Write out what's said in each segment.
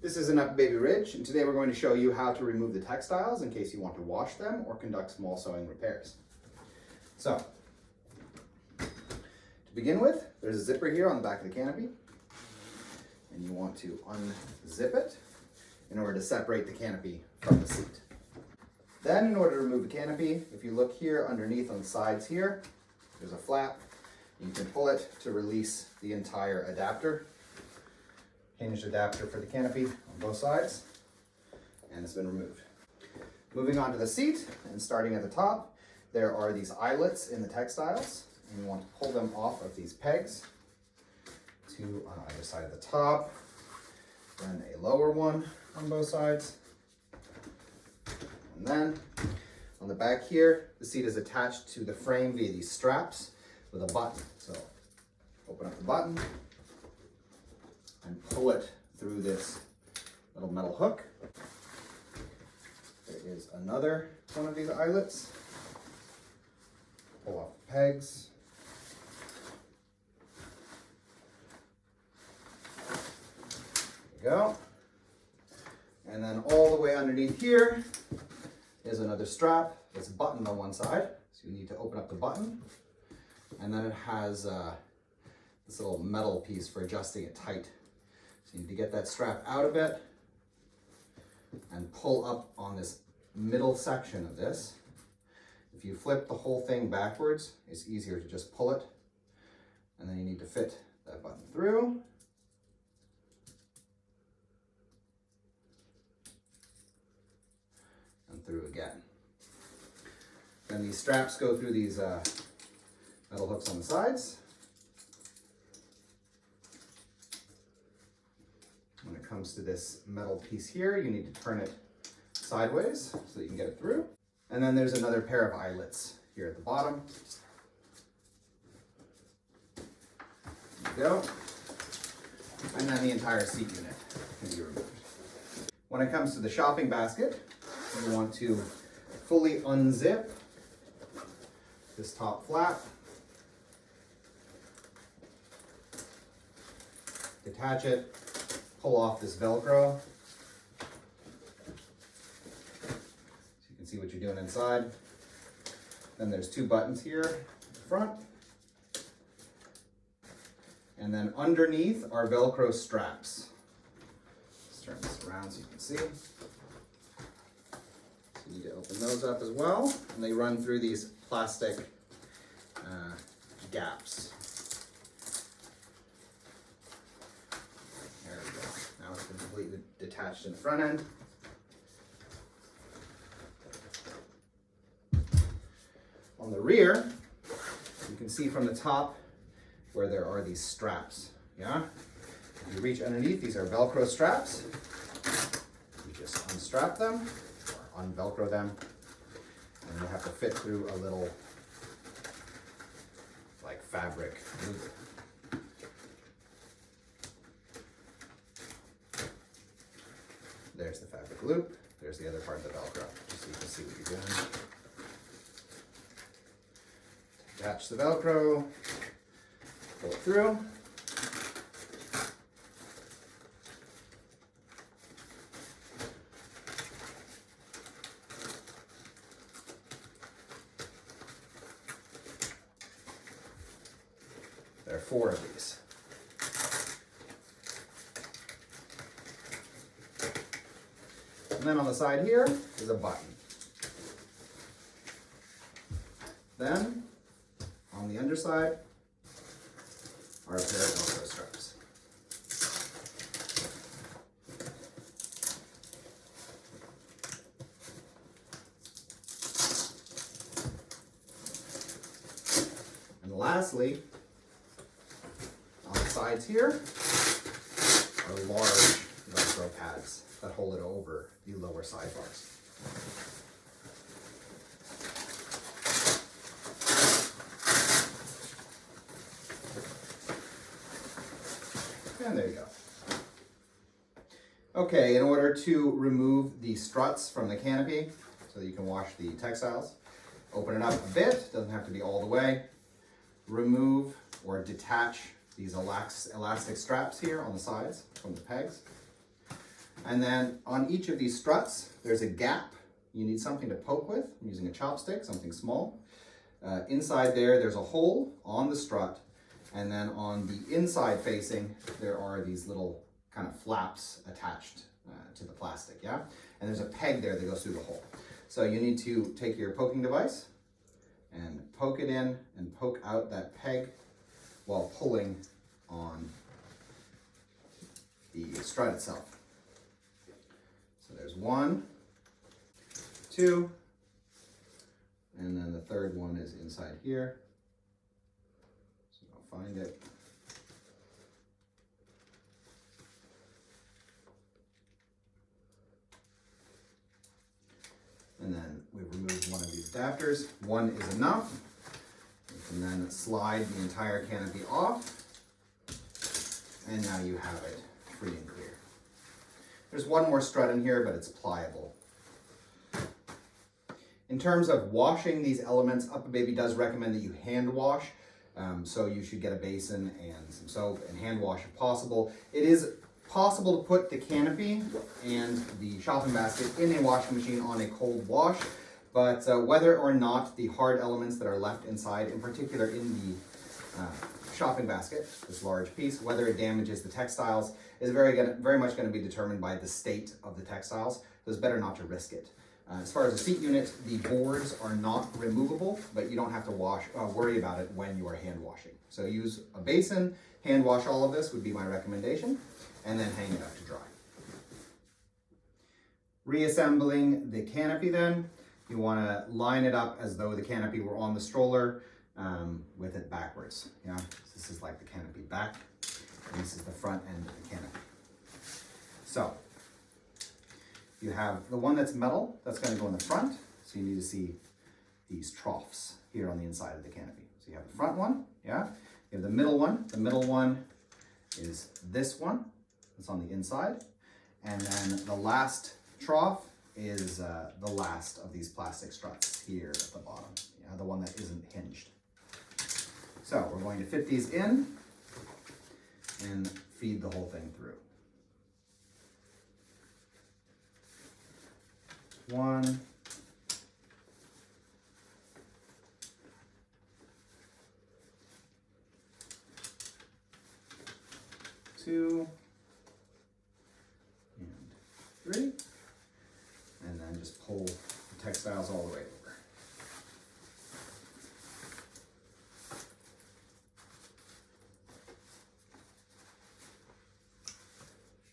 This is an Uppababy Ridge, and today we're going to show you how to remove the textiles in case you want to wash them or conduct small sewing repairs. So, to begin with, there's a zipper here on the back of the canopy, and you want to unzip it in order to separate the canopy from the seat. Then, in order to remove the canopy, if you look here underneath on the sides here, there's a flap. You can pull it to release the entire adapter. Hinged adapter for the canopy on both sides, and it's been removed. Moving on to the seat, and starting at the top, there are these eyelets in the textiles, and you want to pull them off of these pegs. Two on either side of the top, then a lower one on both sides. And then on the back here, the seat is attached to the frame via these straps with a button. So open up the button and pull it through this little metal hook. There is another one of these eyelets. Pull off the pegs. There you go. And then all the way underneath here is another strap. It's buttoned on one side, so you need to open up the button. And then it has this little metal piece for adjusting it tight. So you need to get that strap out of it and pull up on this middle section of this. If you flip the whole thing backwards, it's easier to just pull it. And then you need to fit that button through. And through again. Then these straps go through these metal hooks on the sides. When it comes to this metal piece here, you need to turn it sideways so that you can get it through. And then there's another pair of eyelets here at the bottom. There you go. And then the entire seat unit can be removed. When it comes to the shopping basket, you want to fully unzip this top flap, detach it, pull off this Velcro so you can see what you're doing inside. Then there's two buttons here at the front. And then underneath are Velcro straps. Let's turn this around so you can see. So you need to open those up as well. And they run through these plastic gaps. Now it's completely detached in the front end. On the rear, you can see from the top where there are these straps. Yeah? If you reach underneath, these are Velcro straps. You just unstrap them, or unvelcro them, and you have to fit through a little like fabric loop. There's the fabric loop. There's the other part of the Velcro, just so you can see what you're doing. Attach the Velcro, pull it through. There are 4 of these. And then on the side here is a button. Then, on the underside, are a pair of Velcro straps. And lastly, on the sides here are large Velcro pads that hold it over the lower sidebars. And there you go. Okay, in order to remove the struts from the canopy so that you can wash the textiles, open it up a bit, doesn't have to be all the way. Remove or detach these elastic straps here on the sides from the pegs. And then on each of these struts, there's a gap. You need something to poke with. I'm using a chopstick, something small. Inside there's a hole on the strut. And then on the inside facing, there are these little kind of flaps attached to the plastic, yeah? And there's a peg there that goes through the hole. So you need to take your poking device and poke it in and poke out that peg while pulling on the strut itself. So there's 1, 2, and then the third one is inside here. So I'll find it. And then we remove one of these adapters. One is enough. You can then slide the entire canopy off. And now you have it free and clear. There's one more strut in here, but it's pliable. In terms of washing these elements, Uppababy does recommend that you hand wash. So you should get a basin and some soap and hand wash if possible. It is possible to put the canopy and the shopping basket in a washing machine on a cold wash, but whether or not the hard elements that are left inside, in particular in the shopping basket, this large piece, whether it damages the textiles is very much going to be determined by the state of the textiles, so it's better not to risk it. As far as the seat unit, the boards are not removable, but you don't have to worry about it when you are hand washing. So use a basin, hand wash all of this would be my recommendation, and then hang it up to dry. Reassembling the canopy then, you want to line it up as though the canopy were on the stroller with it backwards. Yeah, this is like the canopy back, and this is the front end of the canopy. So you have the one that's metal, that's going to go in the front, so you need to see these troughs here on the inside of the canopy. So you have the front one, yeah, you have the middle one. The middle one is this one. It's on the inside, and then the last trough is the last of these plastic struts here at the bottom, yeah, the one that isn't hinged. So we're going to fit these in and feed the whole thing through. 1, 2, and 3, and then just pull the textiles all the way over.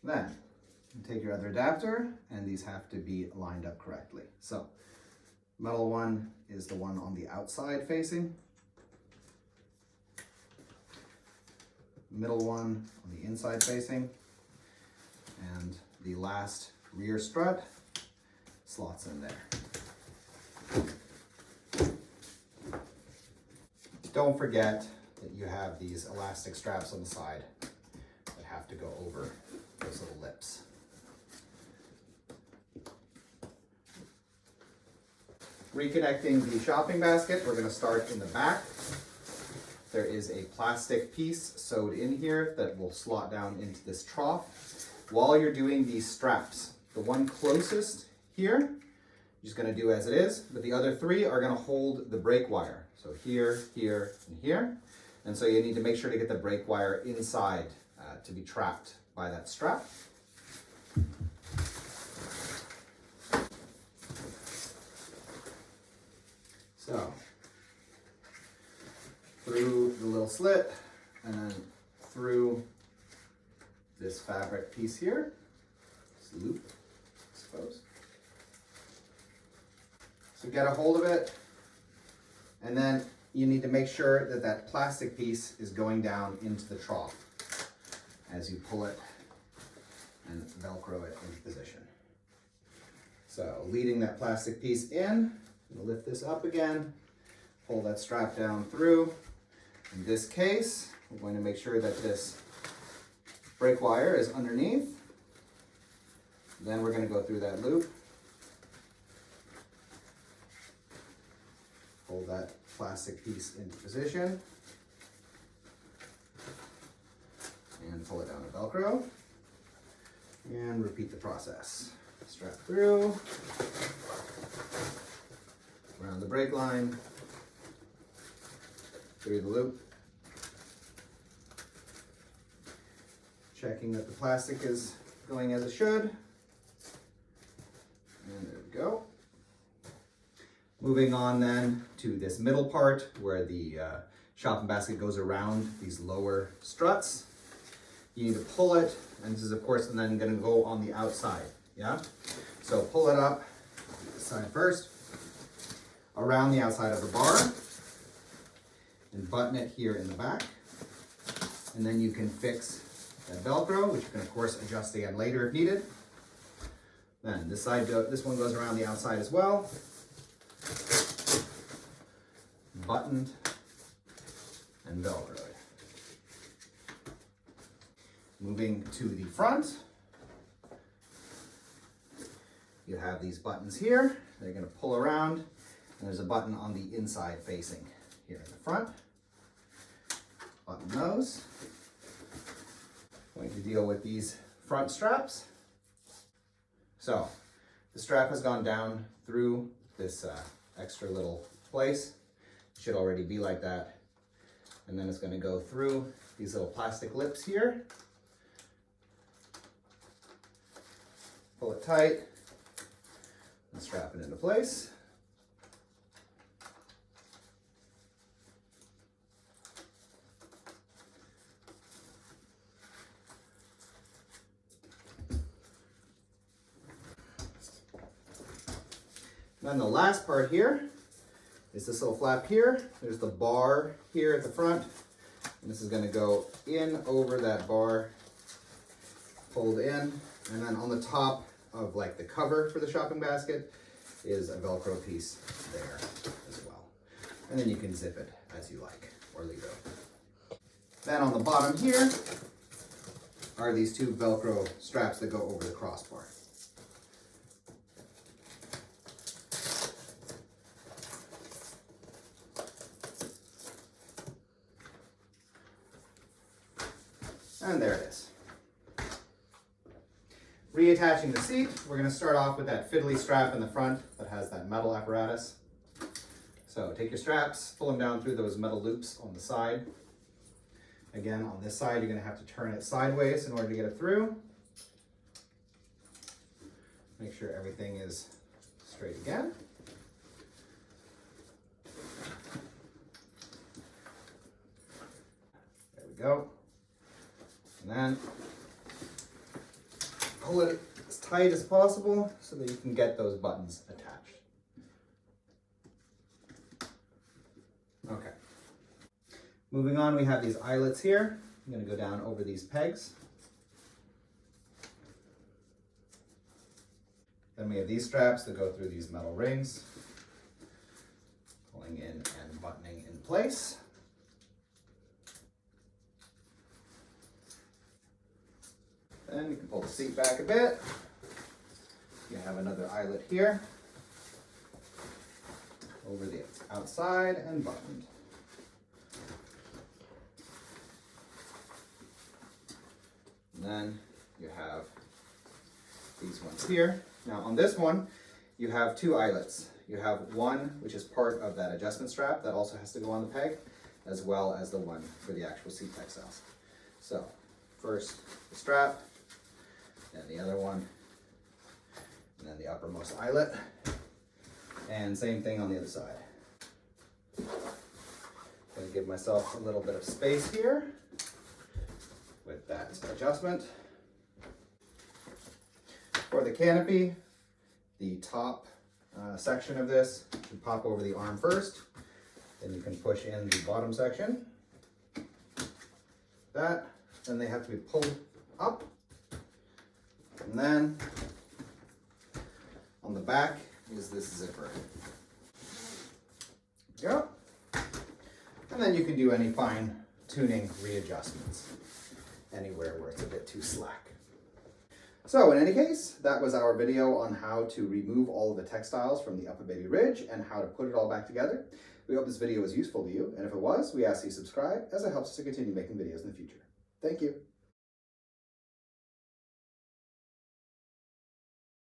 Then you take your other adapter, and these have to be lined up correctly. So metal one is the one on the outside facing. Middle one on the inside facing, and the last rear strut slots in there. Don't forget that you have these elastic straps on the side that have to go over those little lips. Reconnecting the shopping basket, we're going to start in the back. There is a plastic piece sewed in here that will slot down into this trough. While you're doing these straps, the one closest here, you're just going to do as it is, but the other 3 are going to hold the brake wire. So here, here, and here. And so you need to make sure to get the brake wire inside to be trapped by that strap. So through the little slit, and then through this fabric piece here, this loop, I suppose. So get a hold of it, and then you need to make sure that that plastic piece is going down into the trough as you pull it and Velcro it into position. So leading that plastic piece in, we'll lift this up again, pull that strap down through. In this case, we're going to make sure that this brake wire is underneath. Then we're going to go through that loop, hold that plastic piece into position, and pull it down to Velcro. And repeat the process. Strap through, around the brake line, through the loop. Checking that the plastic is going as it should. And there we go. Moving on then to this middle part where the shopping basket goes around these lower struts. You need to pull it, and this is of course then going to go on the outside, yeah? So pull it up, this side first, around the outside of the bar, and button it here in the back. And then you can fix that Velcro, which you can of course adjust again later if needed. Then this one goes around the outside as well. Buttoned and Velcroed. Moving to the front, you have these buttons here. They're going to pull around, and there's a button on the inside facing here in the front. Button those. Going to deal with these front straps. So the strap has gone down through this extra little place. It should already be like that. And then it's going to go through these little plastic lips here. Pull it tight and strap it into place. Then the last part here is this little flap here. There's the bar here at the front. And this is going to go in over that bar, fold in, and then on the top of like the cover for the shopping basket is a Velcro piece there as well. And then you can zip it as you like or leave it. Then on the bottom here are these two Velcro straps that go over the crossbar. And there it is. Reattaching the seat, we're going to start off with that fiddly strap in the front that has that metal apparatus. So take your straps, pull them down through those metal loops on the side. Again, on this side, you're going to have to turn it sideways in order to get it through. Make sure everything is straight again. There we go. And then pull it as tight as possible so that you can get those buttons attached. Okay. Moving on, we have these eyelets here. I'm going to go down over these pegs. Then we have these straps that go through these metal rings, pulling in and buttoning in place. Then you can pull the seat back a bit. You have another eyelet here, over the outside and buttoned. And then you have these ones here. Now on this one, you have two eyelets. You have one which is part of that adjustment strap that also has to go on the peg, as well as the one for the actual seat textiles. So first the strap, then the other one, and then the uppermost eyelet, and same thing on the other side. Going to give myself a little bit of space here with that adjustment. For the canopy, the top section of this, you pop over the arm first, then you can push in the bottom section. That, then they have to be pulled up. And then on the back is this zipper. Go. And then you can do any fine tuning readjustments anywhere where it's a bit too slack. So in any case, that was our video on how to remove all of the textiles from the Uppababy Ridge and how to put it all back together. We hope this video was useful to you, and if it was, we ask you to subscribe as it helps us to continue making videos in the future. Thank you.